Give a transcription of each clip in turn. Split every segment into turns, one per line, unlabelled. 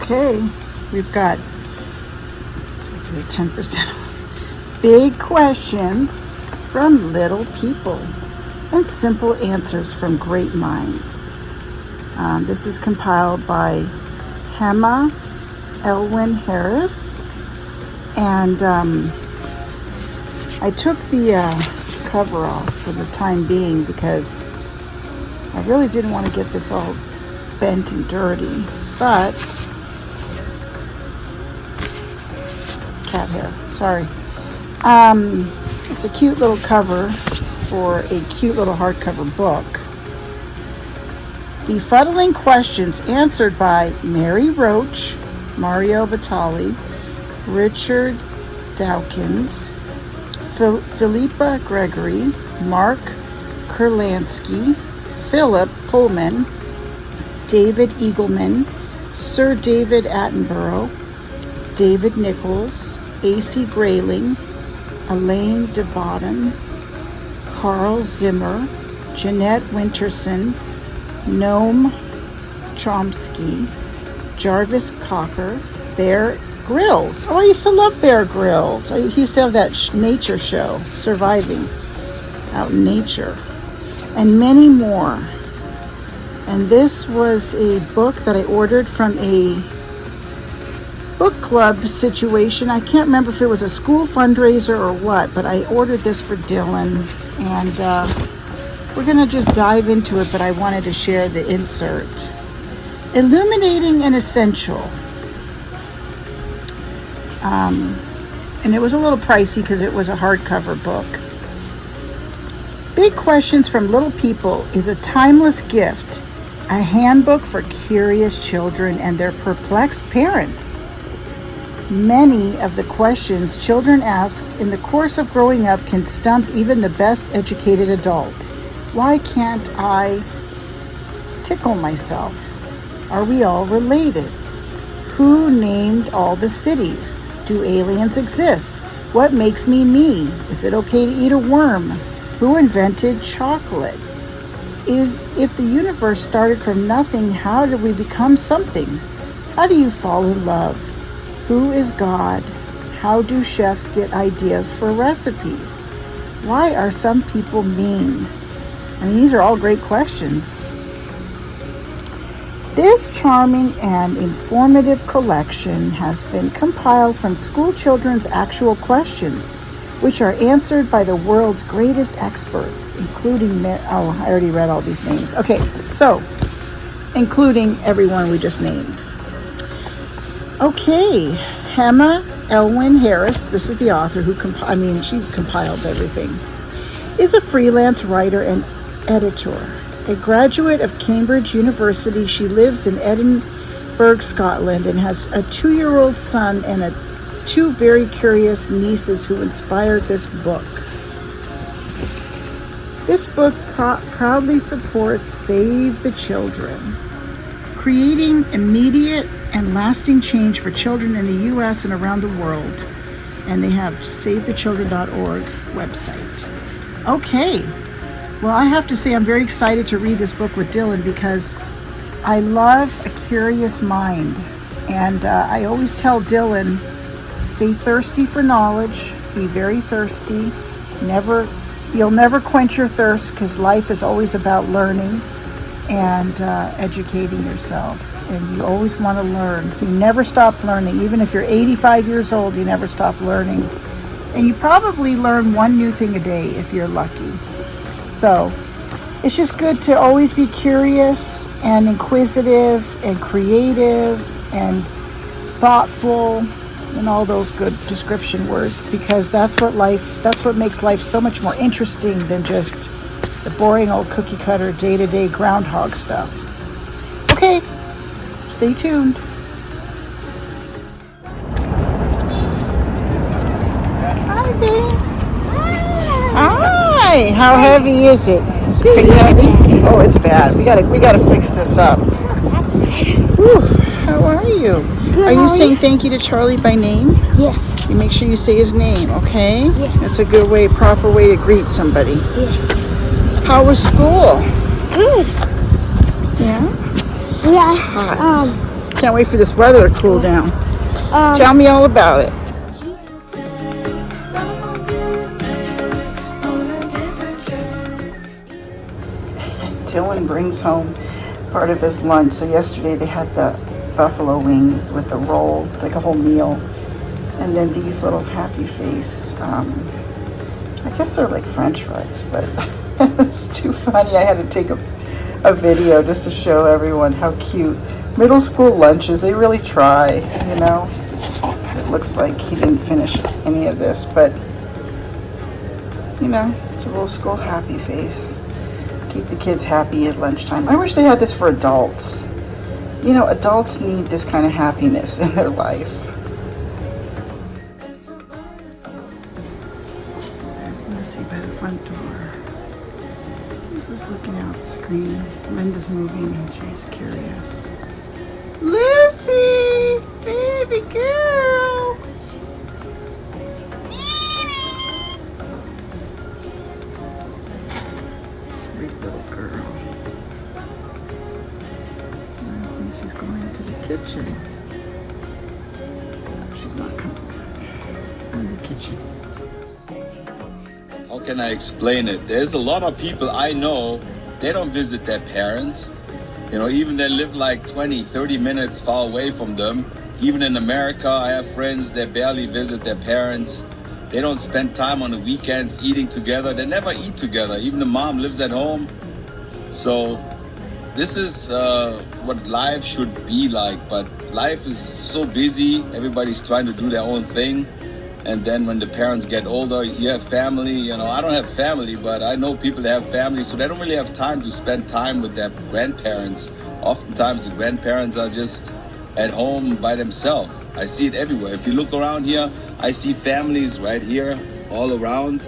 Okay, we've got 10% off. Big questions from little people and simple answers from great minds. This is compiled by Hema Elwin Harris, and I took the cover off for the time being because I really didn't want to get this all bent and dirty, but cat hair, sorry. It's a cute little cover for a cute little hardcover book. Befuddling questions answered by Mary Roach, Mario Batali, Richard Dawkins, Philippa Gregory, Mark Kurlansky, Philip Pullman, David Eagleman, Sir David Attenborough, David Nichols, A.C. Grayling, Elaine de Botton, Carl Zimmer, Jeanette Winterson, Noam Chomsky, Jarvis Cocker, Bear Grylls. Oh, I used to love Bear Grylls. I used to have that nature show, Surviving Out in Nature, and many more. And this was a book that I ordered from a book club situation. I can't remember if it was a school fundraiser or what, but I ordered this for Dylan, and we're going to just dive into it, but I wanted to share the insert. Illuminating and Essential. And it was a little pricey because it was a hardcover book. Big Questions from Little People is a timeless gift, a handbook for curious children and their perplexed parents. Many of the questions children ask in the course of growing up can stump even the best educated adult. Why can't I tickle myself? Are we all related? Who named all the cities? Do aliens exist? What makes me me? Is it okay to eat a worm? Who invented chocolate? If the universe started from nothing, how did we become something? How do you fall in love? Who is God? How do chefs get ideas for recipes? Why are some people mean? I mean, these are all great questions. This charming and informative collection has been compiled from school children's actual questions, which are answered by the world's greatest experts, including, I already read all these names. Okay, so, including everyone we just named. Okay, Hema Elwin Harris, this is the author who she compiled everything, is a freelance writer and editor. A graduate of Cambridge University, she lives in Edinburgh, Scotland, and has a 2-year-old son and two very curious nieces who inspired this book. This book proudly supports Save the Children, creating immediate and lasting change for children in the U.S. and around the world. And they have SaveTheChildren.org website. Okay. Well, I have to say I'm very excited to read this book with Dylan because I love a curious mind. And I always tell Dylan, stay thirsty for knowledge, be very thirsty. You'll never quench your thirst because life is always about learning and educating yourself. And you always want to learn. You never stop learning. Even if you're 85 years old, you never stop learning. And you probably learn one new thing a day if you're lucky. So it's just good to always be curious and inquisitive and creative and thoughtful and all those good description words, because that's what makes life so much more interesting than just the boring old cookie cutter day-to-day groundhog stuff. Okay, stay tuned. Hi, babe. Hi. How heavy is it? Is it pretty heavy? Oh, it's bad. We gotta fix this up. Whew. How are you? Good, are you saying thank you to Charlie by name?
Yes.
You make sure you say his name, okay?
Yes.
That's a good way, proper way to greet somebody.
Yes.
How was school?
Good.
Yeah?
Yeah.
It's hot. Can't wait for this weather to cool down. Tell me all about it. Dylan brings home part of his lunch. So yesterday they had the buffalo wings with the roll, like a whole meal. And then these little happy face, I guess they're like French fries, but it's too funny. I had to take a video just to show everyone how cute. Middle school lunches, they really try, you know. It looks like he didn't finish any of this, but you know, it's a little school happy face. Keep the kids happy at lunchtime. I wish they had this for adults. You know, adults need this kind of happiness in their life. There's Lucy by the front door. This is looking out the screen. Linda's moving and she's curious. Lucy! Baby girl! Sweet little girl. I think she's going to the kitchen. No, she's not coming back. In the kitchen.
How can I explain it? There's a lot of people I know, they don't visit their parents. You know, even they live like 20, 30 minutes far away from them. Even in America, I have friends that barely visit their parents. They don't spend time on the weekends eating together. They never eat together. Even the mom lives at home. So this is what life should be like. But life is so busy. Everybody's trying to do their own thing. And then when the parents get older, you have family. You know, I don't have family, but I know people that have family, so they don't really have time to spend time with their grandparents. Oftentimes the grandparents are just at home by themselves. I see it everywhere. If you look around here, I see families right here all around.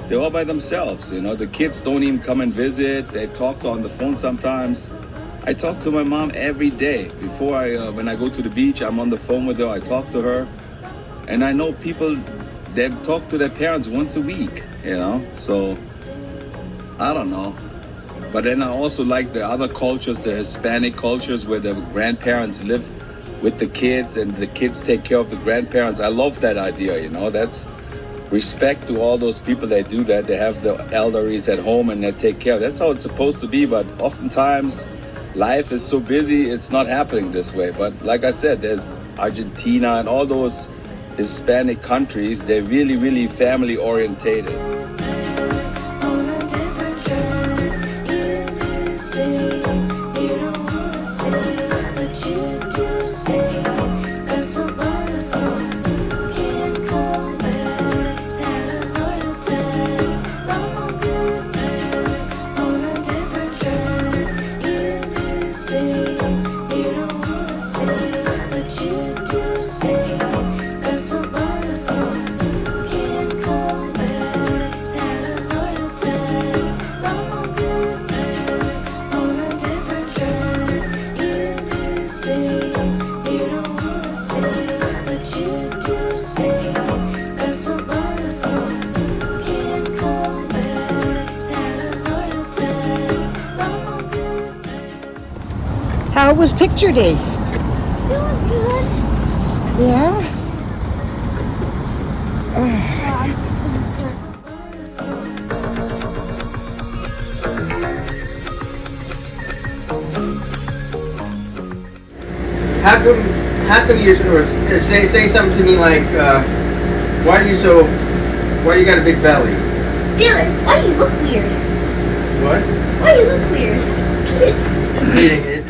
They're all by themselves. You know, the kids don't even come and visit. They talk to her on the phone sometimes. I talk to my mom every day. Before when I go to the beach, I'm on the phone with her. I talk to her. And I know people that talk to their parents once a week, you know, so I don't know. But then I also like the other cultures, the Hispanic cultures where the grandparents live with the kids and the kids take care of the grandparents. I love that idea, you know, that's respect to all those people that do that. They have the elderlies at home and they take care. That's how it's supposed to be, but oftentimes life is so busy, it's not happening this way. But like I said, there's Argentina and all those Hispanic countries, they're really, really family orientated.
How was picture day?
It was good.
Yeah?
How come you say something to me like, why you got a big belly?
Dylan, why do you look weird?
What?
Why do you look weird?
Eating it.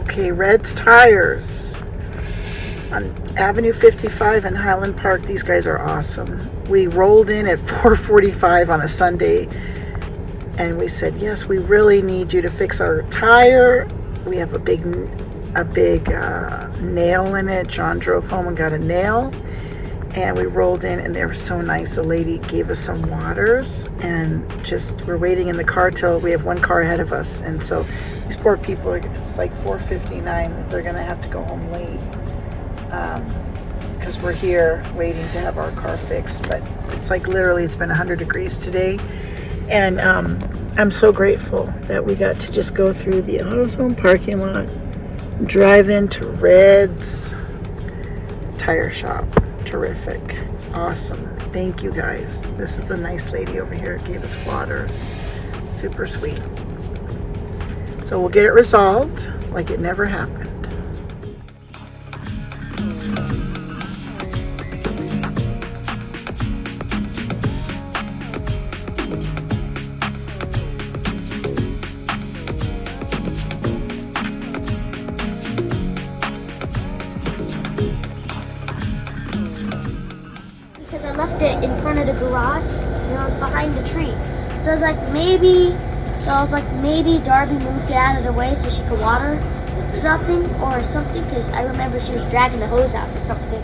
Okay, Red's Tires on Avenue 55 in Highland Park. These guys are awesome. We rolled in at 4:45 on a Sunday and we said, yes, we really need you to fix our tire. We have a big nail in it. John drove home and got a nail, and we rolled in and they were so nice. The lady gave us some waters and just we're waiting in the car till we have one car ahead of us. And so these poor people, it's like 4:59. They're gonna have to go home late. because we're here waiting to have our car fixed. But it's like literally it's been 100 degrees today, and I'm so grateful that we got to just go through the AutoZone parking lot, drive into Red's tire shop. Terrific. Awesome. Thank you guys. This is the nice lady over here who gave us water. Super sweet. So we'll get it resolved like it never happened.
Because I left it in front of the garage and it was behind the tree. So I was like, maybe Darby moved it out of the way so she could water something because I remember she was dragging the hose out for something.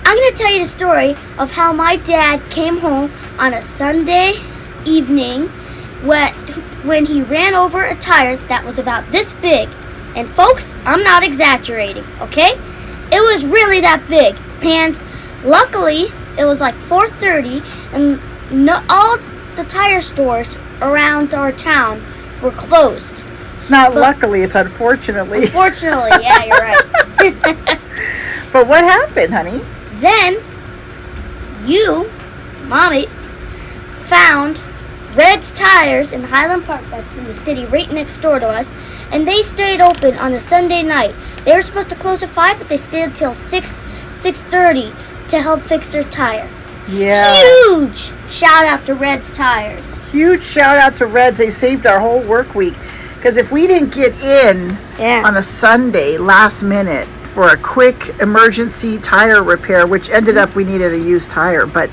I'm going to tell you the story of how my dad came home on a Sunday evening when he ran over a tire that was about this big. And folks, I'm not exaggerating, okay? It was really that big. And luckily, it was like 4:30 and all the tire stores around our town were closed.
It's not luckily, it's unfortunately.
Unfortunately, yeah, you're right.
But what happened, honey?
Then, Mommy, found Red's Tires in Highland Park, that's in the city right next door to us, and they stayed open on a Sunday night. They were supposed to close at 5, but they stayed until 6:30 to help fix their tire.
Yeah.
Huge shout out to Red's Tires.
Huge shout out to Reds. They saved our whole work week. Because if we didn't get in on a Sunday last minute for a quick emergency tire repair, which ended up we needed a used tire, but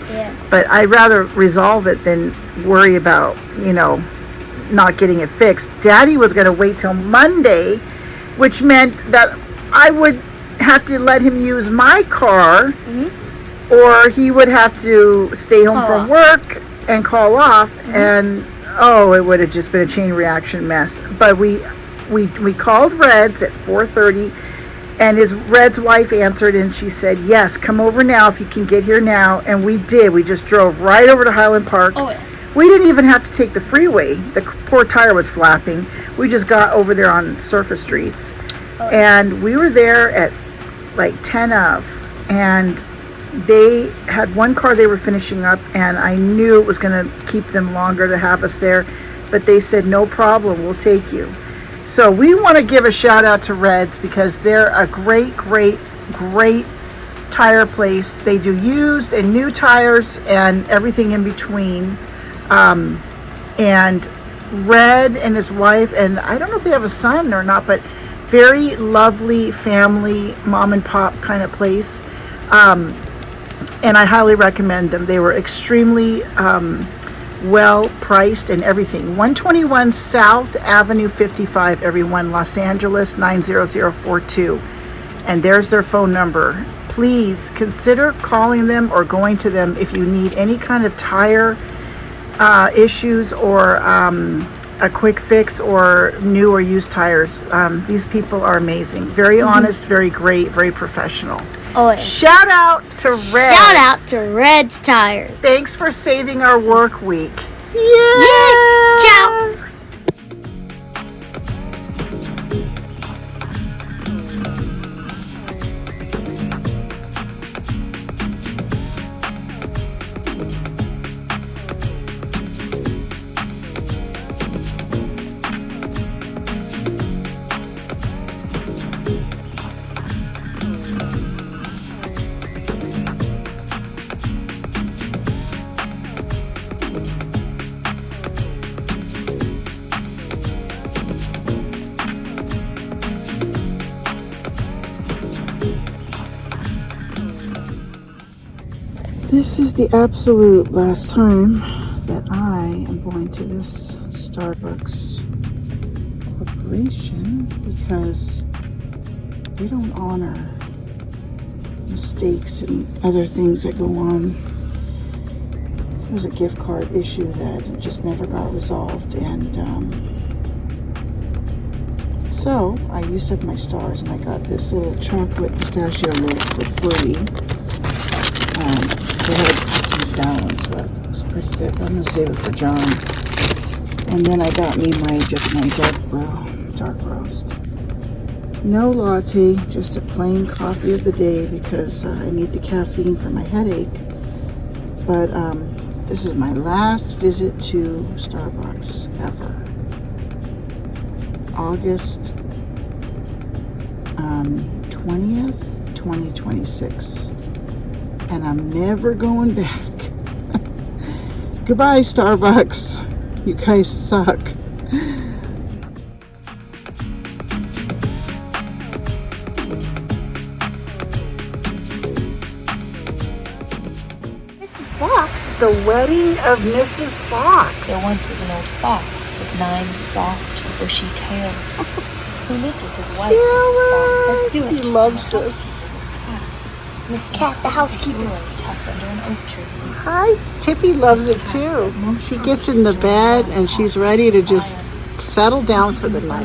I'd rather resolve it than worry about, not getting it fixed. Daddy was going to wait till Monday, which meant that I would have to let him use my car, or he would have to stay home from work and call off, and it would have just been a chain reaction mess. But we called Red's at 4:30, and Red's wife answered, and she said, yes, come over now if you can get here now. And we did. We just drove right over to Highland Park.
Oh, yeah.
We didn't even have to take the freeway. The poor tire was flapping. We just got over there on surface streets. Oh. And we were there at like 10 of, and they had one car they were finishing up, and I knew it was going to keep them longer to have us there, but they said, no problem, we'll take you. So we want to give a shout out to Reds because they're a great tire place. They do used and new tires and everything in between. And Red and his wife, and I don't know if they have a son or not, but very lovely family, mom and pop kind of place. And I highly recommend them. They were extremely well priced and everything. 121 South Avenue 55, everyone, Los Angeles 90042. And there's their phone number. Please consider calling them or going to them if you need any kind of tire issues or a quick fix or new or used tires. These people are amazing. Very honest, very great, very professional.
Oh, yeah.
Shout out to Reds.
Shout out to Red's Tires.
Thanks for saving our work week.
Yeah. Ciao.
This is the absolute last time that I am going to this Starbucks corporation because we don't honor mistakes and other things that go on It was a gift card issue that just never got resolved, and so I used up my stars and I got this little chocolate pistachio loaf for free. They had some balance, but it was pretty good. I'm gonna save it for John. And then I got me my dark roast. No latte, just a plain coffee of the day because I need the caffeine for my headache. But this is my last visit to Starbucks ever. August 20th, 2026. And I'm never going back. Goodbye, Starbucks. You guys suck.
Mrs. Fox?
The wedding of Mrs. Fox.
There once was an old fox with 9 soft, bushy tails who lived with his wife, Mrs. Fox.
Let's do it.
He loves this.
His cat,
Miss Cat, the housekeeper.
tucked under an oak tree.
Hi, Tippy loves it too. She gets in the bed and she's ready to just settle down for the night.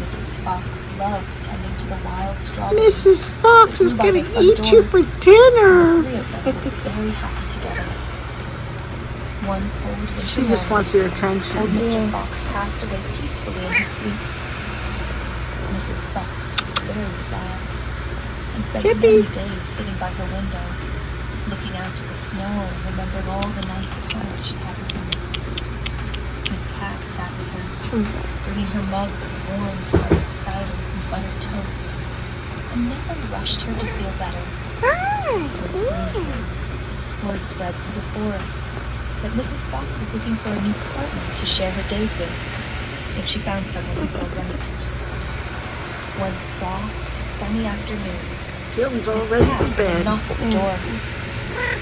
Mrs. Fox loved tending to the wild strawberries.
Mrs. Fox is gonna eat you for dinner.
The 3 of them were very happy together. One cold winter
She just
morning,
wants your
old
attention.
Mr. Fox passed away peacefully in his sleep. Mrs. Fox was very sad and spent
Tippy.
many days sitting by her window, looking out at the snow and remembering all the nice times she had with him. Miss Cat sat with her, bringing her mugs of warm spiced cider and buttered toast, and never rushed her to feel better. When spring came, word spread through the forest that Mrs. Fox was looking for a new partner to share her days with, if she found someone who felt right. One soft, sunny afternoon,
Dylan's all
Miss
ready
Cat
for
heard a
bed.
knock at the door.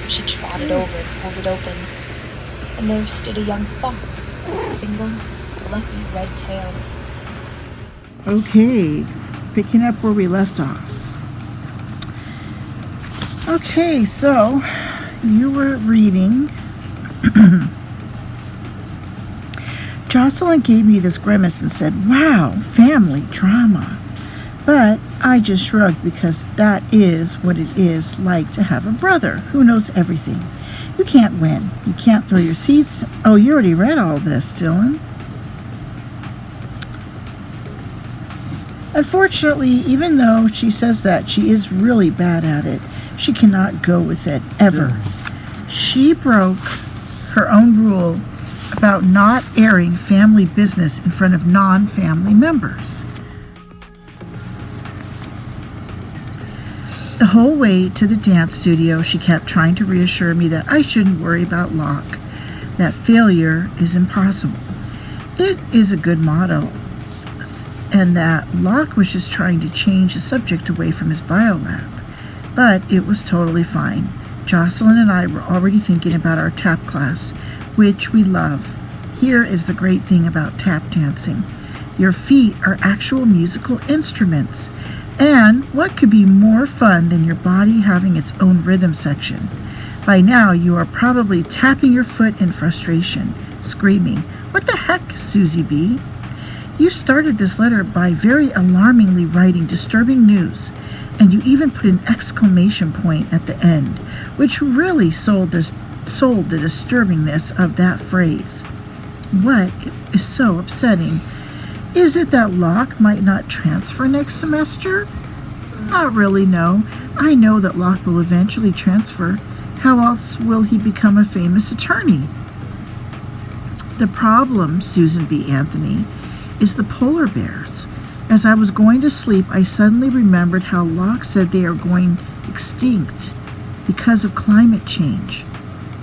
She trotted over and pulled it open, and there stood a young fox with a single, fluffy red tail.
Okay, picking up where we left off. Okay, so you were reading. Jocelyn gave me this grimace and said, "Wow, family drama." But I just shrugged because that is what it is like to have a brother who knows everything. You can't win. You can't throw your seats. Oh, you already read all this, Dylan. Unfortunately, even though she says that she is really bad at it, she cannot go with it, ever. She broke her own rule about not airing family business in front of non-family members. The whole way to the dance studio, she kept trying to reassure me that I shouldn't worry about Locke, that failure is impossible. It is a good motto, and that Locke was just trying to change the subject away from his biolab. But it was totally fine. Jocelyn and I were already thinking about our tap class, which we love. Here is the great thing about tap dancing. Your feet are actual musical instruments. And what could be more fun than your body having its own rhythm section? By now, you are probably tapping your foot in frustration, screaming, "What the heck, Susie B?" You started this letter by very alarmingly writing disturbing news, and you even put an exclamation point at the end, which really sold the disturbingness of that phrase. What is so upsetting? Is it that Locke might not transfer next semester? Not really, no. I know that Locke will eventually transfer. How else will he become a famous attorney? The problem, Susan B. Anthony, is the polar bears. As I was going to sleep, I suddenly remembered how Locke said they are going extinct because of climate change.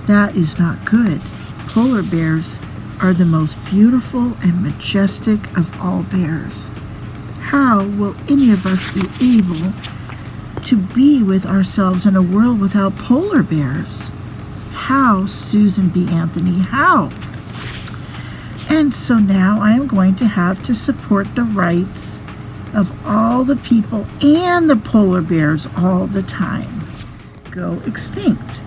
That is not good. Polar bears are the most beautiful and majestic of all bears. How will any of us be able to be with ourselves in a world without polar bears? How, Susan B. Anthony, how? And so now I am going to have to support the rights of all the people and the polar bears all the time. Go extinct.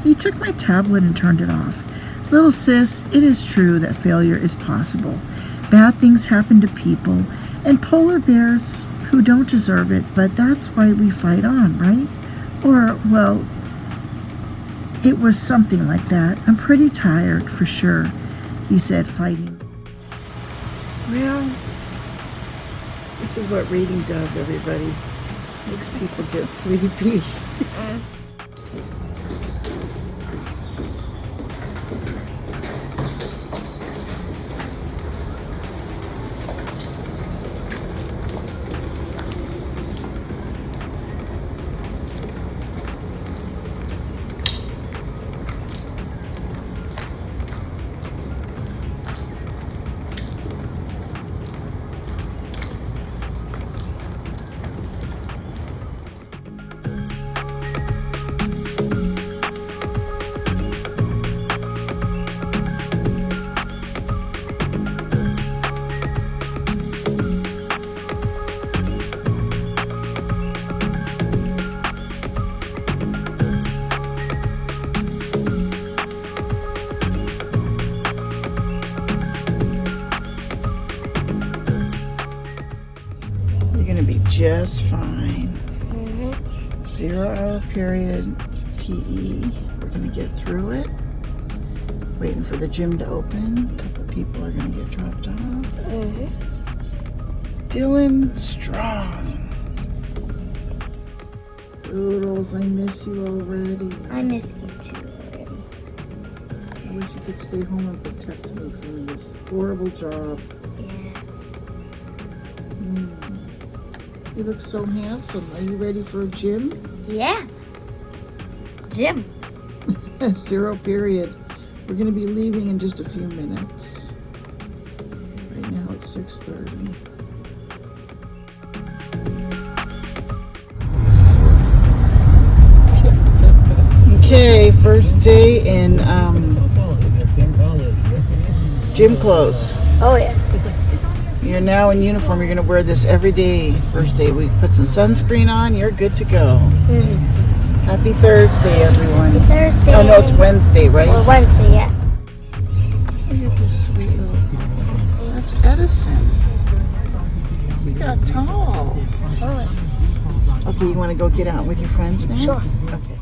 He took my tablet and turned it off. Little sis, it is true that failure is possible. Bad things happen to people and polar bears who don't deserve it, but that's why we fight on, right? Or, well, it was something like that. I'm pretty tired, for sure, he said, fighting. Well, this is what reading does, everybody. Makes people get sleepy. Just fine. 0 hour period PE. We're gonna get through it. Waiting for the gym to open. A couple people are gonna get dropped off. Dylan Strong. Oodles, I miss you already.
I missed you too already.
I wish you could stay home and protect me from this horrible job.
Yeah.
You look so handsome. Are you ready for a gym?
Yeah. Gym.
0 period. We're going to be leaving in just a few minutes. Right now it's 6:30. Okay, first day in gym clothes.
Oh yeah.
You're now in uniform. You're going to wear this every day. First day, we put some sunscreen on. You're good to go. Happy Thursday, everyone.
Happy Thursday.
Oh, no, it's Wednesday, right?
Or Wednesday, yeah.
Look at this sweet little... That's Edison. He got tall. Okay, you want to go get out with your friends now?
Sure.
Okay.